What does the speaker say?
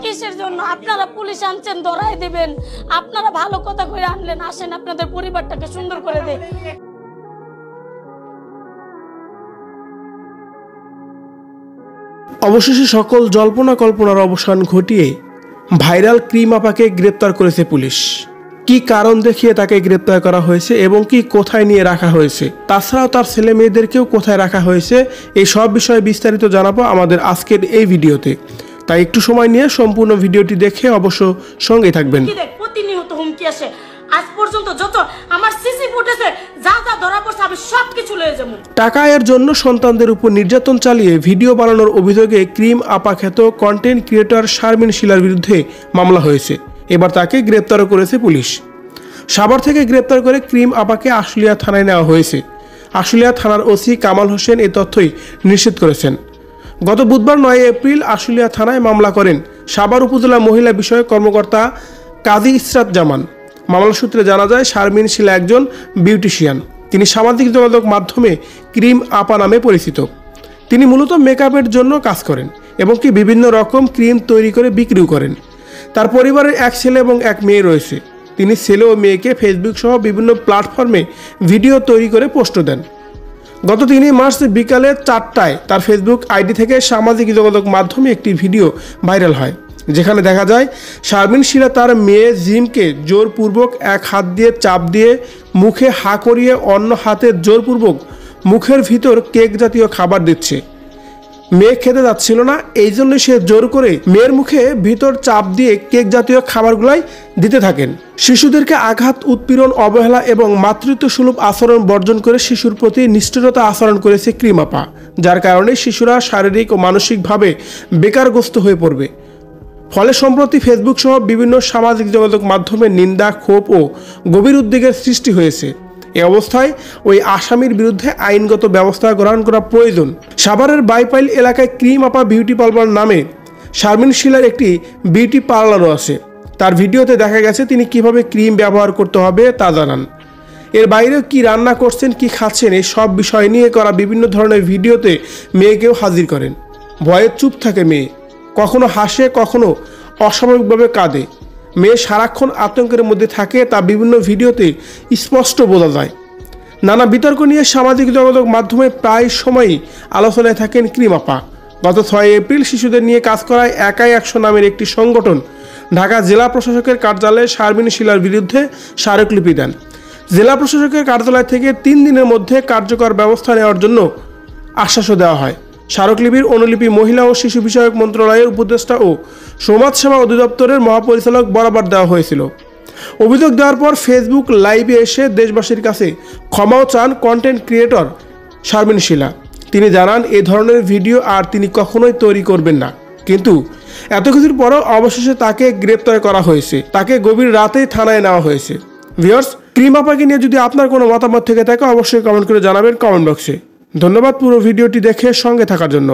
কিসের জন্য আপনারা পুলিশ আনছেন, ধরাই দিবেন? আপনারা ভালো কথা কইরা আনলেন, আসেন আপনাদের পরিবারটাকে সুন্দর করে দেয়। অবশেষে সকল জল্পনা কল্পনার অবসান ঘটিয়ে ভাইরাল ক্রিম আপাকে গ্রেপ্তার করেছে পুলিশ। কি কারণ দেখিয়ে তাকে গ্রেপ্তার করা হয়েছে এবং কি কোথায় নিয়ে রাখা হয়েছে, তাছাড়াও তার ছেলে মেয়েদেরকেও কোথায় রাখা হয়েছে, এই সব বিষয়ে বিস্তারিত জানাবো আমাদের আজকের এই ভিডিওতে। তাই একটু সময় নিয়ে সম্পূর্ণ ভিডিওটি দেখে অবশ্য সঙ্গে থাকবেন। প্রতিনিয়ত হুমকি আসে, আজ পর্যন্ত যত আমার সিসি ফুটেজে যা যা ধরা পড়ছে আমি সবকিছু লয়ে যাব। টাকা আয়ের জন্য সন্তানদের উপর নির্যাতন চালিয়ে ভিডিও বানানোর অভিযোগে ক্রিম আপা খ্যাত কন্টেন্ট ক্রিয়েটর শারমিন শিলার বিরুদ্ধে মামলা হয়েছে। এবার তাকে গ্রেপ্তারও করেছে পুলিশ। সাভার থেকে গ্রেপ্তার করে ক্রিম আপাকে আশুলিয়া থানায় নেওয়া হয়েছে। আশুলিয়া থানার ওসি কামাল হোসেন এই তথ্যই নিশ্চিত করেছেন। গত বুধবার 9 এপ্রিল আশুলিয়া থানায় মামলা করেন সাভার উপজেলা মহিলা বিষয়ক কর্মকর্তা কাজী ইসরাত জামান। মামলা সূত্রে জানা যায় শারমিন শিলা একজন বিউটিশিয়ান। তিনি সামাজিক যোগাযোগ মাধ্যমে ক্রিম আপা নামে পরিচিত। তিনি মূলত মেকআপের জন্য কাজ করেন এবং কি বিভিন্ন রকম ক্রিম তৈরি করে বিক্রিও করেন। তার পরিবারের এক ছেলে এবং এক মেয়ে রয়েছে। তিনি ছেলে ও মেয়েকে ফেসবুক সহ বিভিন্ন প্ল্যাটফর্মে ভিডিও তৈরি করে পোস্ট দেন। গত 3 মার্চ বিকালে 4টায় তার ফেসবুক আইডি থেকে সামাজিক যোগাযোগ মাধ্যমে একটি ভিডিও ভাইরাল হয়, যেখানে দেখা যায় শারমিন শিলা তার মেয়ে জিমকে জোরপূর্বক এক হাত দিয়ে চাপ দিয়ে মুখে হা করিয়ে অন্য হাতে জোরপূর্বক মুখের ভিতর কেক জাতীয় খাবার দিচ্ছে। মেয়ে খেতে যাচ্ছিল না, এই জন্য সে জোর করে মেয়ের মুখে ভিতর চাপ দিয়ে কেক জাতীয় খাবারগুলাই দিতে থাকেন। শিশুদেরকে আঘাত, উৎপীড়ন, অবহেলা এবং মাতৃত্ব সুলভ আচরণ বর্জন করে শিশুর প্রতি নিষ্ঠুরতা আচরণ করেছে ক্রিম আপা, যার কারণে শিশুরা শারীরিক ও মানসিকভাবে বেকারগ্রস্ত হয়ে পড়বে। ফলে সম্প্রতি ফেসবুক সহ বিভিন্ন সামাজিক যোগাযোগ মাধ্যমে নিন্দা, ক্ষোভ ও গভীর উদ্বেগের সৃষ্টি হয়েছে। এ অবস্থায় ওই আসামির বিরুদ্ধে আইনগত ব্যবস্থা গ্রহণ করা প্রয়োজন। সাভারের বাইপাইল এলাকায় ক্রিম আপা বিউটি পার্লার নামে শারমিন শিলার একটি বিউটি পার্লারও আছে। তার ভিডিওতে দেখা গেছে তিনি কিভাবে ক্রিম ব্যবহার করতে হবে তা জানান। এর বাইরেও কি রান্না করছেন, কি খাচ্ছেন, এই সব বিষয় নিয়ে করা বিভিন্ন ধরনের ভিডিওতে মেয়েকেও হাজির করেন। ভয়ে চুপ থাকে মেয়ে, কখনো হাসে, কখনো অস্বাভাবিকভাবে কাঁদে। মেয়ে সারাক্ষণ আতঙ্কের মধ্যে থাকে, তা বিভিন্ন ভিডিওতে স্পষ্ট বোঝা যায়। নানা বিতর্ক নিয়ে সামাজিক যোগাযোগ মাধ্যমে প্রায় সময়ই আলোচনায় থাকেন ক্রিম আপা। গত 6 এপ্রিল শিশুদের নিয়ে কাজ করায় একাই 100 নামের একটি সংগঠন ঢাকা জেলা প্রশাসকের কার্যালয়ে শারমিন শিলার বিরুদ্ধে স্মারকলিপি দেন। জেলা প্রশাসকের কার্যালয় থেকে 3 দিনের মধ্যে কার্যকর ব্যবস্থা নেওয়ার জন্য আশ্বাসও দেওয়া হয়। স্মারকলিপির অনুলিপি মহিলা ও শিশু বিষয়ক মন্ত্রণালয়ের উপদেষ্টা ও সমাজসেবা অধিদপ্তরের মহাপরিচালক বরাবর দেওয়া হয়েছিল। অভিযোগ দেওয়ার পর ফেসবুক লাইভে এসে দেশবাসীর কাছে ক্ষমাও চান কন্টেন্ট ক্রিয়েটর শারমিন শিলা। তিনি জানান এ ধরনের ভিডিও আর তিনি কখনোই তৈরি করবেন না। কিন্তু এত কিছুর পরও অবশেষে তাকে গ্রেপ্তার করা হয়েছে। তাকে গভীর রাতেই থানায় নেওয়া হয়েছে। ভিউয়ার্স, ক্রিম আপাকে নিয়ে যদি আপনার কোনো মতামত থেকে থাকে অবশ্যই কমেন্ট করে জানাবেন কমেন্ট বক্সে। ধন্যবাদ পুরো ভিডিওটি দেখে সঙ্গে থাকার জন্য।